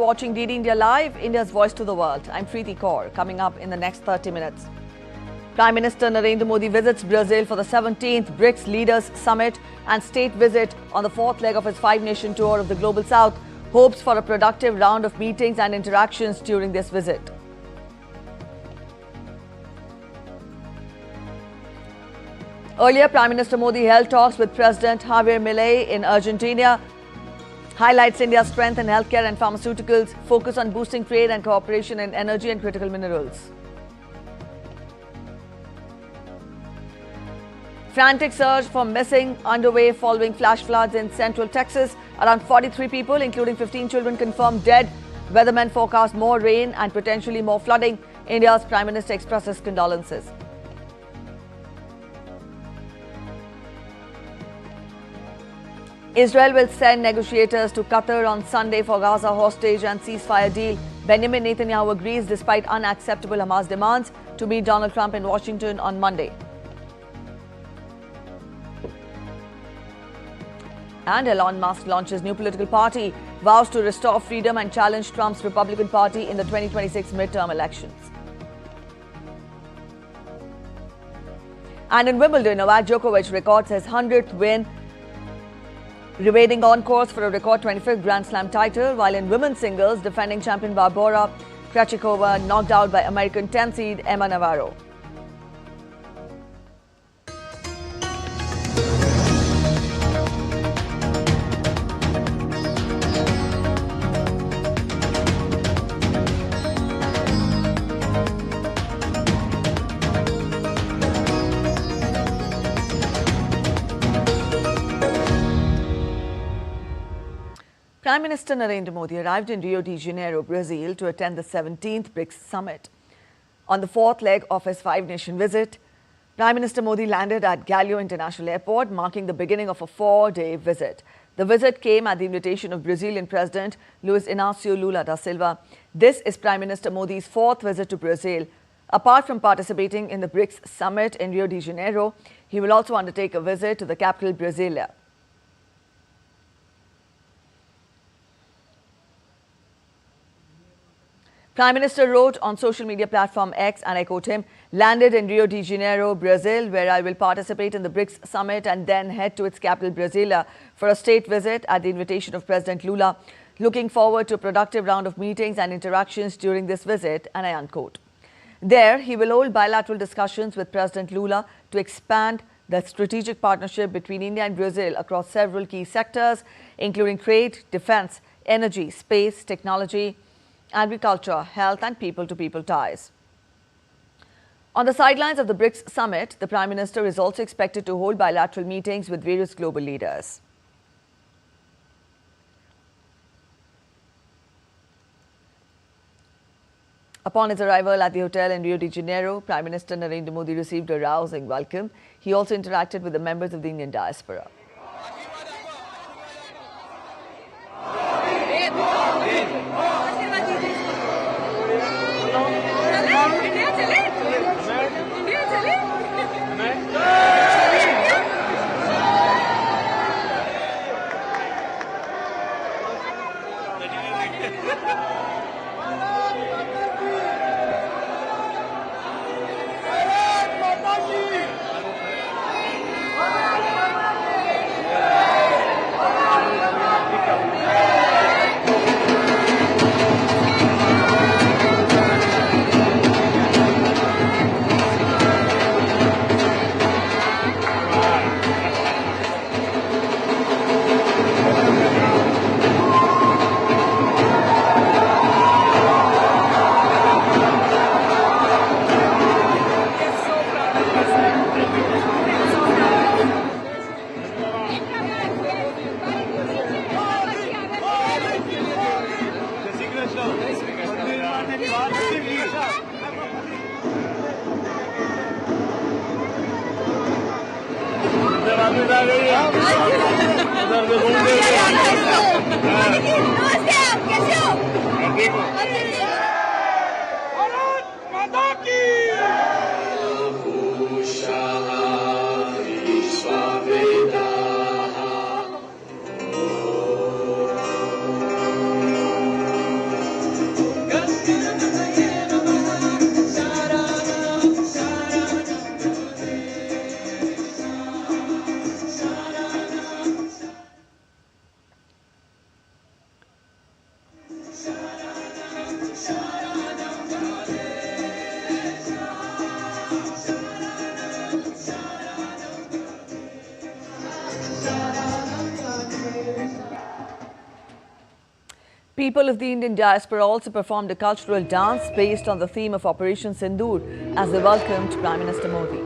watching DD India Live, India's voice to the world. I'm Preeti Kaur. Coming up in the next 30 minutes. Prime Minister Narendra Modi visits Brazil for the 17th BRICS Leaders Summit and state visit on the fourth leg of his five-nation tour of the Global South. Hopes for a productive round of meetings and interactions during this visit. Earlier, Prime Minister Modi held talks with President Javier Milei in Argentina. Highlights India's strength in healthcare and pharmaceuticals, focus on boosting trade and cooperation in energy and critical minerals. Frantic search for missing underway following flash floods in central Texas. Around 43 people, including 15 children, confirmed dead. Weathermen forecast more rain and potentially more flooding. India's Prime Minister expresses condolences. Israel will send negotiators to Qatar on Sunday for Gaza hostage and ceasefire deal. Benjamin Netanyahu agrees despite unacceptable Hamas demands to meet Donald Trump in Washington on Monday. And Elon Musk launches new political party, vows to restore freedom and challenge Trump's Republican Party in the 2026 midterm elections. And in Wimbledon, Novak Djokovic records his 100th win, remaining on course for a record 25th Grand Slam title, while in women's singles, defending champion Barbora Krejcikova knocked out by American 10th seed Emma Navarro. Prime Minister Narendra Modi arrived in Rio de Janeiro, Brazil to attend the 17th BRICS Summit. On the fourth leg of his five-nation visit, Prime Minister Modi landed at Galeão International Airport, marking the beginning of a four-day visit. The visit came at the invitation of Brazilian President Luiz Inácio Lula da Silva. This is Prime Minister Modi's fourth visit to Brazil. Apart from participating in the BRICS Summit in Rio de Janeiro, he will also undertake a visit to the capital, Brasilia. Prime Minister wrote on social media platform X, and I quote him, landed in Rio de Janeiro, Brazil, where I will participate in the BRICS Summit and then head to its capital, Brasilia, for a state visit at the invitation of President Lula. Looking forward to a productive round of meetings and interactions during this visit, and I unquote. There, he will hold bilateral discussions with President Lula to expand the strategic partnership between India and Brazil across several key sectors, including trade, defense, energy, space, technology, agriculture, health and people-to-people ties. On the sidelines of the BRICS Summit, the Prime Minister is also expected to hold bilateral meetings with various global leaders. Upon his arrival at the hotel in Rio de Janeiro, Prime Minister Narendra Modi received a rousing welcome. He also interacted with the members of the Indian diaspora. people of the Indian diaspora also performed a cultural dance based on the theme of Operation Sindoor as they welcomed Prime Minister Modi.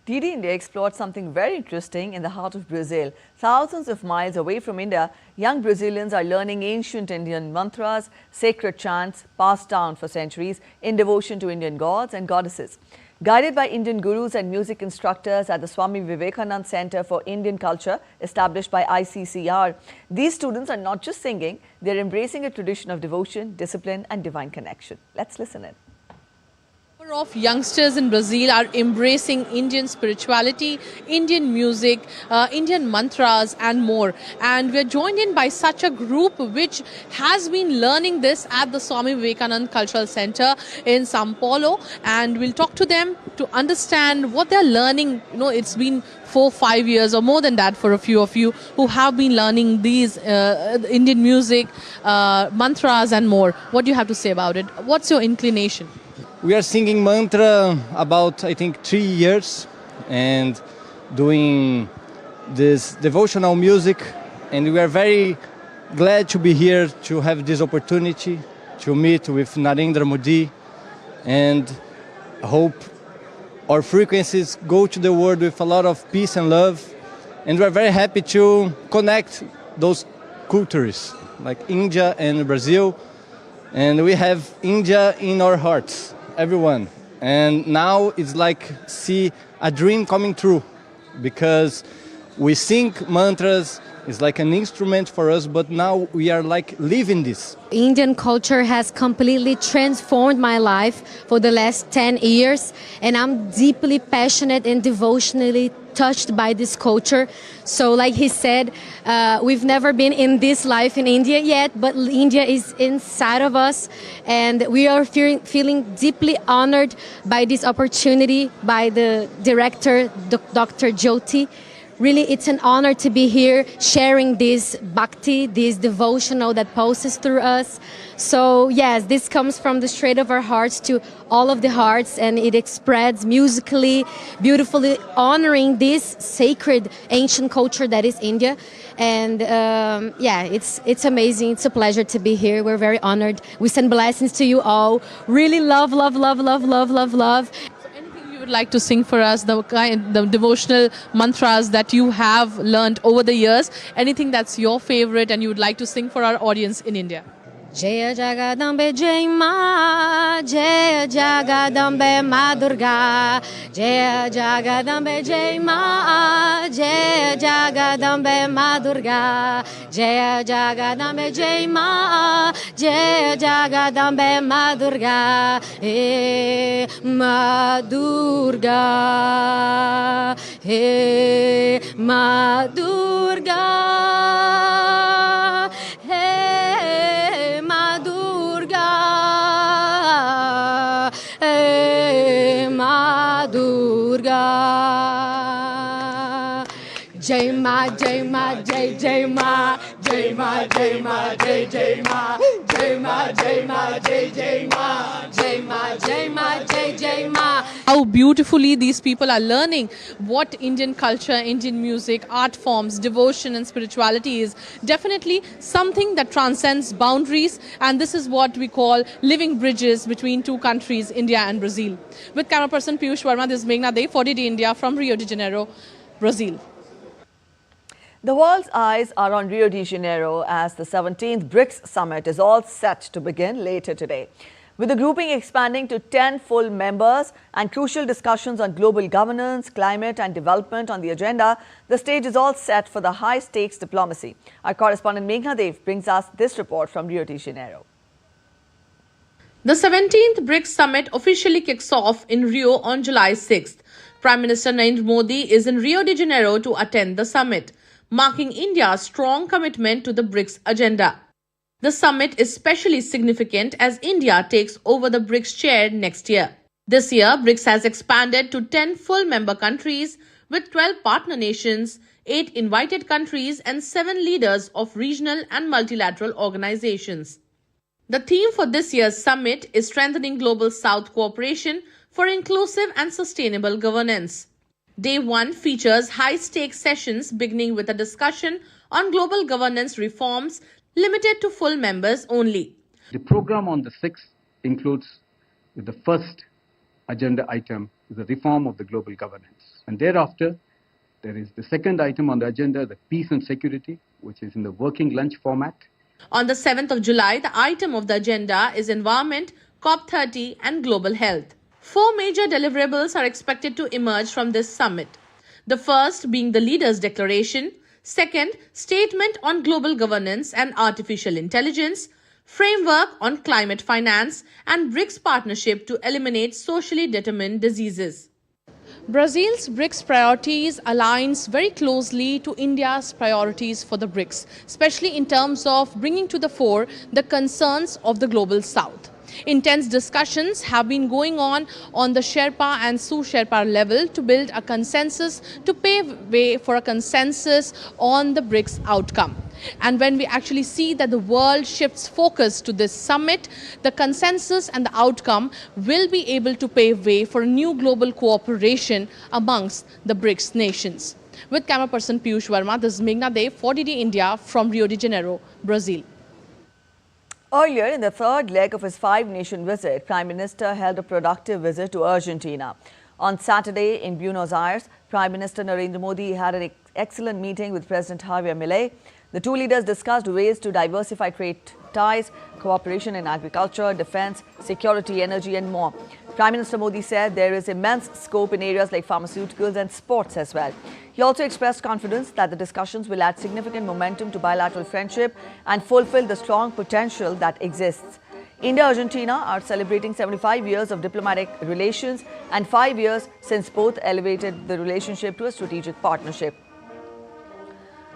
DD India explored something very interesting in the heart of Brazil. Thousands of miles away from India, young Brazilians are learning ancient Indian mantras, sacred chants passed down for centuries in devotion to Indian gods and goddesses. Guided by Indian gurus and music instructors at the Swami Vivekananda Center for Indian Culture, established by ICCR, these students are not just singing, they are embracing a tradition of devotion, discipline and divine connection. Let's listen in. Of youngsters in Brazil are embracing Indian spirituality, Indian music, Indian mantras and more. And we are joined in by such a group which has been learning this at the Swami Vivekananda Cultural Center in Sao Paulo. And we'll talk to them to understand what they're learning. You know, it's been 4-5 years or more than that for a few of you who have been learning these Indian music, mantras and more. What do you have to say about it? What's your inclination? We are singing mantra about, I think, 3 years and doing this devotional music. And we are very glad to be here to have this opportunity to meet with Narendra Modi and hope our frequencies go to the world with a lot of peace and love. And we are very happy to connect those cultures like India and Brazil. And we have India in our hearts. Everyone. And now it's like see a dream coming true because we sing mantras, it's like an instrument for us, but now we are like living this. Indian culture has completely transformed my life for the last 10 years and I'm deeply passionate and devotionally touched by this culture. So like he said, we've never been in this life in India yet, but India is inside of us and we are feeling deeply honored by this opportunity by the director, Dr. Jyoti. Really, it's an honor to be here sharing this bhakti, this devotional that pulses through us. So yes, this comes from the straight of our hearts to all of the hearts and it spreads musically, beautifully honoring this sacred ancient culture that is India. And yeah, it's amazing. It's a pleasure to be here. We're very honored. We send blessings to you all. Really love, love, love, love, love, love, love. Would like to sing for us the devotional mantras that you have learned over the years, anything that's your favorite and you would like to sing for our audience in India? Jaya Jagadambe Jai Ma, Jaya Jagadambe Ma Durga, Jaya Jagadambe Jai Ma, Jaya Jagadambe Ma Durga, Jaya Jagadambe Jai Ma, Jaya Jagadambe Ma Durga, Ma Durga, Ma Durga, Ma Durga, Ma Durga. Jai Ma, Jai Ma, Jai Jai Ma, Jai Ma, Jai Ma, Jai Jai Ma, Jai Ma, Jai Ma, Jai Jai Ma, Jai Ma, Jai Ma, Jai Jai Ma. How beautifully these people are learning what Indian culture, Indian music, art forms, devotion and spirituality is. Definitely something that transcends boundaries, and this is what we call living bridges between two countries, India and Brazil. With camera person Piyush Verma, this is Meghna Dey for DD India from Rio de Janeiro, Brazil. The world's eyes are on Rio de Janeiro as the 17th BRICS summit is all set to begin later today. With the grouping expanding to 10 full members and crucial discussions on global governance, climate and development on the agenda, the stage is all set for the high-stakes diplomacy. Our correspondent Meghna Dev brings us this report from Rio de Janeiro. The 17th BRICS summit officially kicks off in Rio on July 6th. Prime Minister Narendra Modi is in Rio de Janeiro to attend the summit, marking India's strong commitment to the BRICS agenda. The summit is especially significant as India takes over the BRICS chair next year. This year, BRICS has expanded to 10 full member countries with 12 partner nations, 8 invited countries and 7 leaders of regional and multilateral organizations. The theme for this year's summit is strengthening Global South cooperation for inclusive and sustainable governance. Day 1 features high-stakes sessions beginning with a discussion on global governance reforms limited to full members only. The program on the 6th includes the first agenda item, the reform of the global governance. And thereafter, there is the second item on the agenda, the peace and security, which is in the working lunch format. On the 7th of July, the item of the agenda is environment, COP30 and global health. 4 major deliverables are expected to emerge from this summit. The first being the leaders' declaration, second, statement on global governance and artificial intelligence, framework on climate finance and BRICS partnership to eliminate socially determined diseases. Brazil's BRICS priorities aligns very closely to India's priorities for the BRICS, especially in terms of bringing to the fore the concerns of the Global South. Intense discussions have been going on the Sherpa and Sous-Sherpa level to build a consensus to pave way for a consensus on the BRICS outcome. And when we actually see that the world shifts focus to this summit, the consensus and the outcome will be able to pave way for new global cooperation amongst the BRICS nations. With camera person Piyush Verma, this is Meghna Dey for DD India from Rio de Janeiro, Brazil. Earlier, in the third leg of his 5-nation visit, Prime Minister held a productive visit to Argentina. On Saturday in Buenos Aires, Prime Minister Narendra Modi had an excellent meeting with President Javier Milei. The two leaders discussed ways to diversify trade ties, cooperation in agriculture, defense, security, energy and more. Prime Minister Modi said there is immense scope in areas like pharmaceuticals and sports as well. He also expressed confidence that the discussions will add significant momentum to bilateral friendship and fulfill the strong potential that exists. India and Argentina are celebrating 75 years of diplomatic relations and 5 years since both elevated the relationship to a strategic partnership.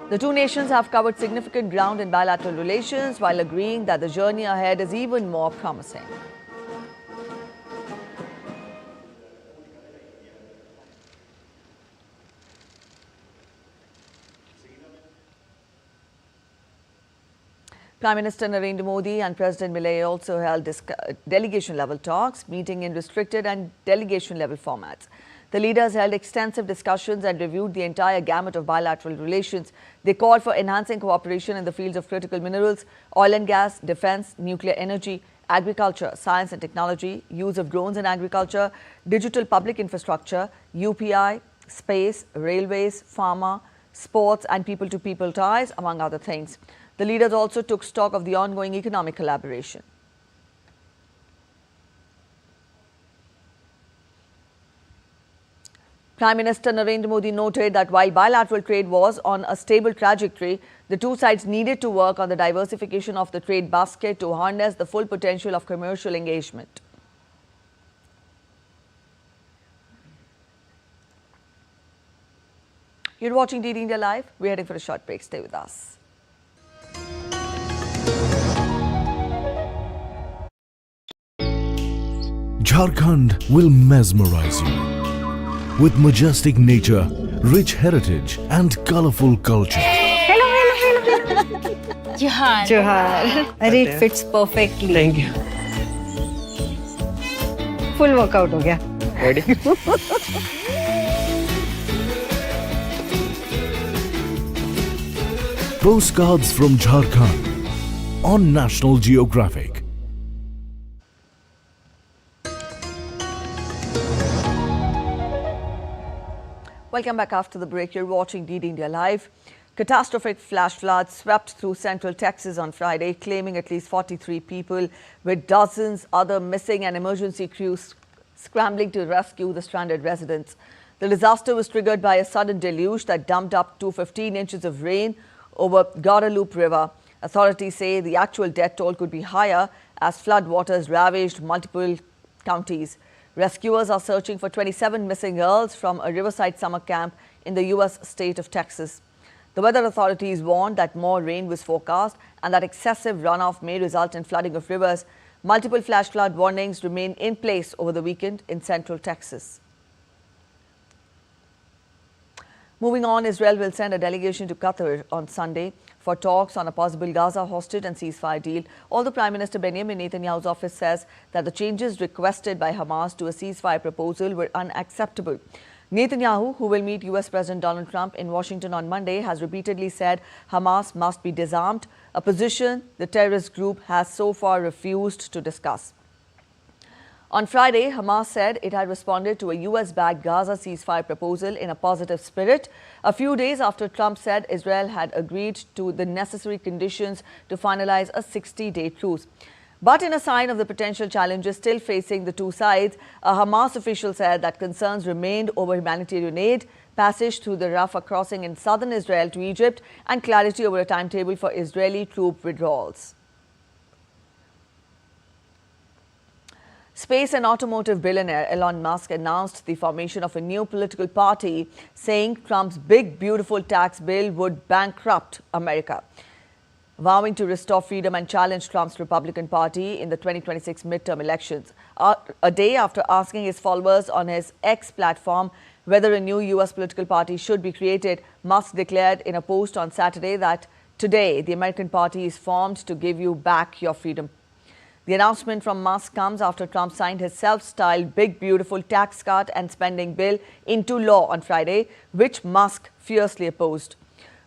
The two nations have covered significant ground in bilateral relations while agreeing that the journey ahead is even more promising. Prime Minister Narendra Modi and President Milei also held delegation-level talks, meeting in restricted and delegation-level formats. The leaders held extensive discussions and reviewed the entire gamut of bilateral relations. They called for enhancing cooperation in the fields of critical minerals, oil and gas, defense, nuclear energy, agriculture, science and technology, use of drones in agriculture, digital public infrastructure, UPI, space, railways, pharma, sports and people-to-people ties, among other things. The leaders also took stock of the ongoing economic collaboration. Prime Minister Narendra Modi noted that while bilateral trade was on a stable trajectory, the two sides needed to work on the diversification of the trade basket to harness the full potential of commercial engagement. You're watching DD India Live. We're heading for a short break. Stay with us. Jharkhand will mesmerize you with majestic nature, rich heritage and colorful culture. Johar. It fits perfectly. Thank you. Full workout हो गया. Ready? Postcards from Jharkhand on National Geographic. Welcome back after the break. You're watching DD India Live. Catastrophic flash floods swept through central Texas on Friday, claiming at least 43 people, with dozens other missing and emergency crews scrambling to rescue the stranded residents. The disaster was triggered by a sudden deluge that dumped up to 15 inches of rain over Guadalupe River. Authorities say the actual death toll could be higher as flood waters ravaged multiple counties. Rescuers are searching for 27 missing girls from a riverside summer camp in the U.S. state of Texas. The weather authorities warned that more rain was forecast and that excessive runoff may result in flooding of rivers. Multiple flash flood warnings remain in place over the weekend in central Texas. Moving on, Israel will send a delegation to Qatar on Sunday for talks on a possible Gaza hostage and ceasefire deal. Although Prime Minister Benjamin Netanyahu's office says that the changes requested by Hamas to a ceasefire proposal were unacceptable. Netanyahu, who will meet U.S. President Donald Trump in Washington on Monday, has repeatedly said Hamas must be disarmed, a position the terrorist group has so far refused to discuss. On Friday, Hamas said it had responded to a U.S.-backed Gaza ceasefire proposal in a positive spirit, a few days after Trump said Israel had agreed to the necessary conditions to finalize a 60-day truce. But in a sign of the potential challenges still facing the two sides, a Hamas official said that concerns remained over humanitarian aid, passage through the Rafah crossing in southern Israel to Egypt, and clarity over a timetable for Israeli troop withdrawals. Space and automotive billionaire Elon Musk announced the formation of a new political party, saying Trump's big, beautiful tax bill would bankrupt America, vowing to restore freedom and challenge Trump's Republican Party in the 2026 midterm elections. A day after asking his followers on his X platform whether a new U.S. political party should be created, Musk declared in a post on Saturday that today the American Party is formed to give you back your freedom. The announcement from Musk comes after Trump signed his self-styled big, beautiful tax cut and spending bill into law on Friday, which Musk fiercely opposed.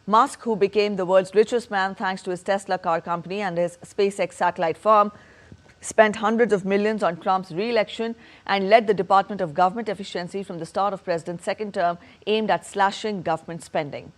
Musk, who became the world's richest man thanks to his Tesla car company and his SpaceX satellite firm, spent hundreds of millions on Trump's re-election and led the Department of Government Efficiency from the start of President's second term, aimed at slashing government spending.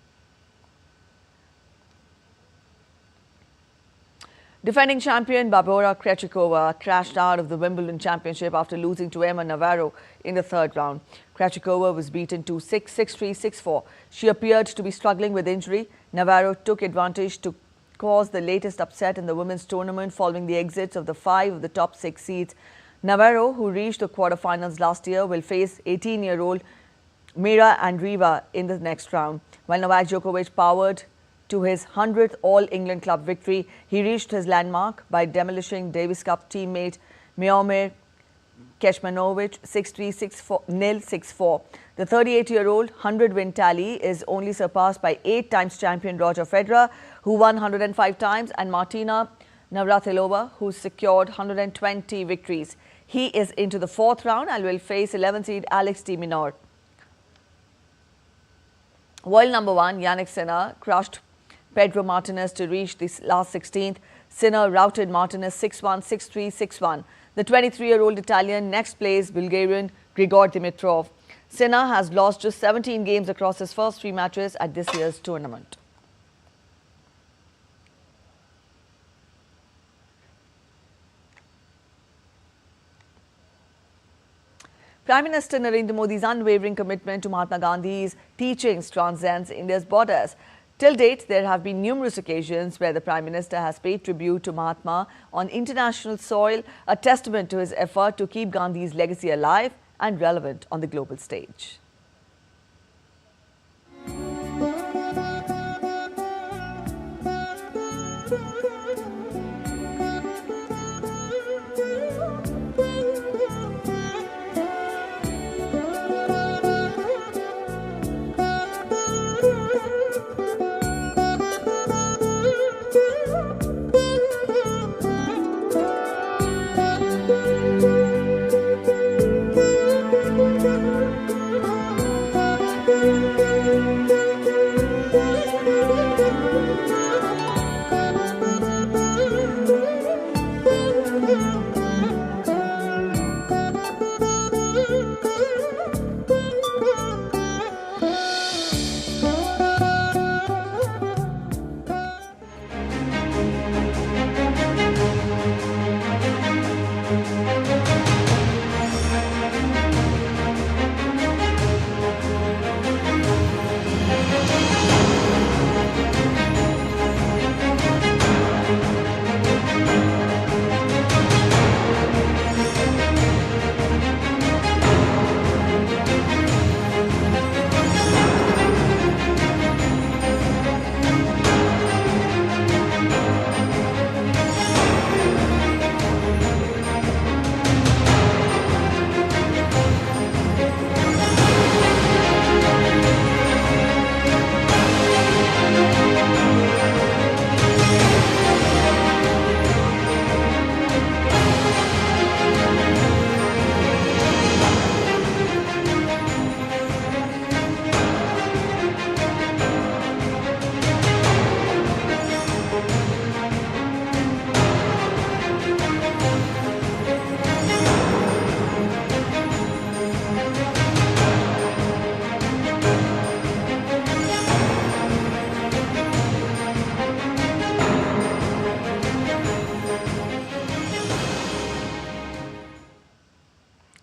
Defending champion Barbora Krejcikova crashed out of the Wimbledon championship after losing to Emma Navarro in the third round. Krejcikova was beaten 2-6, 6-3, 6-4. She appeared to be struggling with injury. Navarro took advantage to cause the latest upset in the women's tournament following the exits of the 5 of the top 6 seeds. Navarro, who reached the quarterfinals last year, will face 18-year-old Mira Andreeva in the next round. While Novak Djokovic powered to his 100th All-England club victory, he reached his landmark by demolishing Davis Cup teammate Miomir Kecmanovic 6-3, 6-4, 6-4. The 38-year-old 100-win tally is only surpassed by 8 times champion Roger Federer, who won 105 times, and Martina Navratilova, who secured 120 victories. He is into the 4th round and will face 11th seed Alex de Minaur. World number 1 Yannick Sinner crushed Pedro Martinez to reach the last 16th. Sinner routed Martinez 6-1, 6-3, 6-1. The 23-year-old Italian next plays Bulgarian Grigor Dimitrov. Sinner has lost just 17 games across his first 3 matches at this year's tournament. Prime Minister Narendra Modi's unwavering commitment to Mahatma Gandhi's teachings transcends India's borders. Till date, there have been numerous occasions where the Prime Minister has paid tribute to Mahatma on international soil, a testament to his effort to keep Gandhi's legacy alive and relevant on the global stage.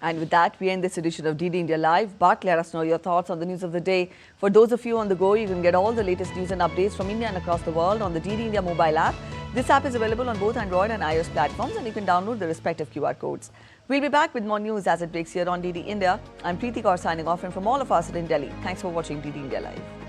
And with that, we end this edition of DD India Live. But let us know your thoughts on the news of the day. For those of you on the go, you can get all the latest news and updates from India and across the world on the DD India mobile app. This app is available on both Android and iOS platforms, and you can download the respective QR codes. We'll be back with more news as it breaks here on DD India. I'm Preeti Kaur signing off, and from all of us in Delhi, thanks for watching DD India Live.